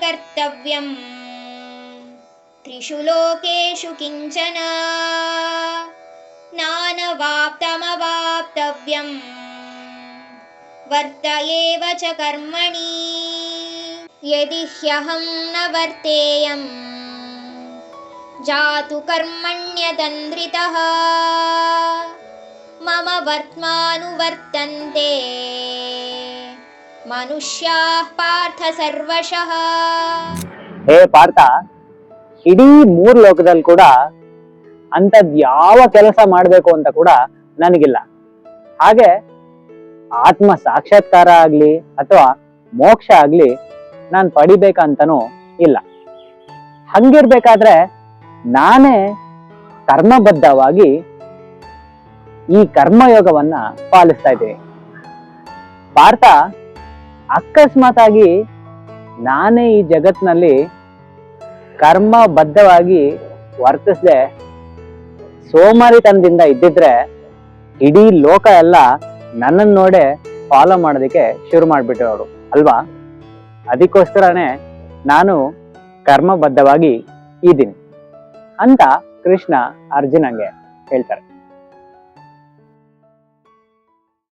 कर्तव्यम् त्रिषु लोकेषु किञ्चन नानवाप्तमवाप्तव्यम् वर्त एव च कर्मणि यदि ह्यहं न वर्तेयम् जातु कर्मण्यतन्द्रितः मम वर्त्मानुवर्तन्ते ಮನುಷ್ಯಾಃ ಪಾರ್ಥ ಸರ್ವಶಃ. ಹೇ ಪಾರ್ಥ, ಇಡೀ 3 ಲೋಕದಲ್ಲಿ ಕೂಡ ಅಂಥದ್ ಯಾವ ಕೆಲಸ ಮಾಡಬೇಕು ಅಂತ ಕೂಡ ನನಗಿಲ್ಲ. ಹಾಗೆ ಆತ್ಮ ಸಾಕ್ಷಾತ್ಕಾರ ಆಗ್ಲಿ ಅಥವಾ ಮೋಕ್ಷ ಆಗ್ಲಿ ನಾನು ಪಡಿಬೇಕಂತನೂ ಇಲ್ಲ. ಹಂಗಿರ್ಬೇಕಾದ್ರೆ ನಾನೇ ಕರ್ಮಬದ್ಧವಾಗಿ ಈ ಕರ್ಮಯೋಗವನ್ನ ಪಾಲಿಸ್ತಾ ಇದ್ದೀನಿ. ಪಾರ್ಥ, ಅಕಸ್ಮಾತ್ ಆಗಿ ನಾನೇ ಈ ಜಗತ್ನಲ್ಲಿ ಕರ್ಮಬದ್ಧವಾಗಿ ವರ್ತಿಸದೆ ಸೋಮಾರಿತನದಿಂದ ಇದ್ದಿದ್ರೆ ಇಡೀ ಲೋಕ ಎಲ್ಲ ನನ್ನನ್ನು ನೋಡೇ ಫಾಲೋ ಮಾಡೋದಕ್ಕೆ ಶುರು ಮಾಡ್ಬಿಟ್ಟಿರೋರು ಅಲ್ವಾ? ಅದಕ್ಕೋಸ್ಕರನೇ ನಾನು ಕರ್ಮಬದ್ಧವಾಗಿ ಇದ್ದೀನಿ ಅಂತ ಕೃಷ್ಣ ಅರ್ಜುನಂಗೆ ಹೇಳ್ತಾರೆ.